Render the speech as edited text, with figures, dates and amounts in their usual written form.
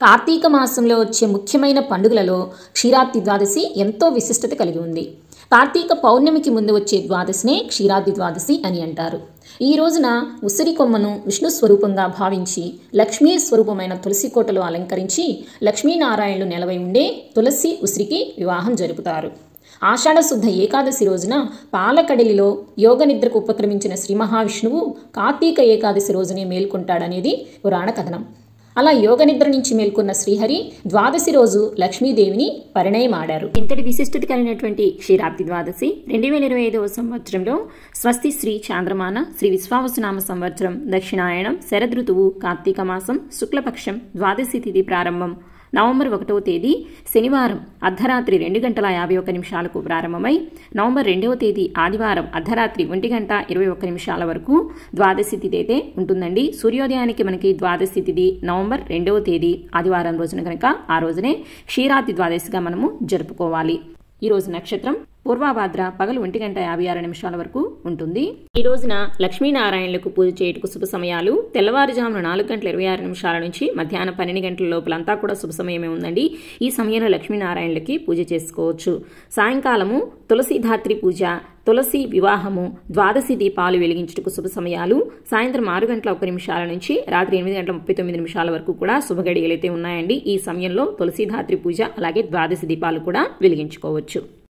కార్తీక మాసంలో వచ్చే ముఖ్యమైన పండుగలలో క్షీరాబ్ది ద్వాదశి ఎంతో విశిష్టత కలిగి ఉంది. కార్తీక పౌర్ణమికి ముందు వచ్చే ద్వాదశినే క్షీరాబ్ది ద్వాదశి అని అంటారు. ఈ రోజున ఉసిరి కొమ్మను విష్ణు స్వరూపంగా భావించి లక్ష్మీ స్వరూపమైన తులసి కోటలో అలంకరించి లక్ష్మీనారాయణులు నెలవై ఉండే తులసి ఉసిరికి వివాహం జరుపుతారు. ఆషాఢ శుద్ధ ఏకాదశి రోజున పాలకడలిలో యోగ నిద్రకు ఉపక్రమించిన శ్రీ మహావిష్ణువు కార్తీక ఏకాదశి రోజునే మేల్కొంటాడనేది పురాణ కథనం. అలా యోగ నిద్ర నుంచి మేల్కొన్న శ్రీహరి ద్వాదశి రోజు లక్ష్మీదేవిని పరిణయమాడారు. ఇంతటి విశిష్టత కలిగినటువంటి క్షీరాబ్ది ద్వాదశి 2025 సంవత్సరంలో స్వస్తి శ్రీ చాంద్రమాన శ్రీ విశ్వావసునామ సంవత్సరం దక్షిణాయనం శరదృతువు కార్తీక మాసం శుక్లపక్షం ద్వాదశి తిథి ప్రారంభం నవంబర్ 1వ తేదీ శనివారం అర్ధరాత్రి 2:51 ప్రారంభమై నవంబర్ 2వ తేదీ ఆదివారం అర్ధరాత్రి 1:21 వరకు ద్వాదశి తిథి అయితే ఉంటుందండి. సూర్యోదయానికి మనకి ద్వాదశి తిథి నవంబర్ 2వ తేదీ ఆదివారం రోజున కనుక ఆ రోజునే క్షీరాబ్ది ద్వాదశిగా మనము జరుపుకోవాలి. ఈ రోజు నక్షత్రం పూర్వభాద్ర పగలు 1:56 వరకు ఉంటుంది. ఈ రోజున లక్ష్మీనారాయణులకు పూజ చేయుటకు శుభ సమయాలు తెల్లవారుజామున 4:26 నుంచి మధ్యాహ్నం 12 గంటల లోపలంతా కూడా శుభ సమయమే ఉందండి. ఈ సమయంలో లక్ష్మీనారాయణులకి పూజ చేసుకోవచ్చు. సాయంకాలము తులసీధాత్రి పూజ, తులసి వివాహము, ద్వాదశి దీపాలు వెలిగించుటకు శుభ సమయాలు సాయంత్రం 6:01 నుంచి రాత్రి 8:39 వరకు కూడా శుభగడియలైతే ఉన్నాయండి. ఈ సమయంలో తులసీధాత్రి పూజ అలాగే ద్వాదశి దీపాలు కూడా వెలిగించుకోవచ్చు.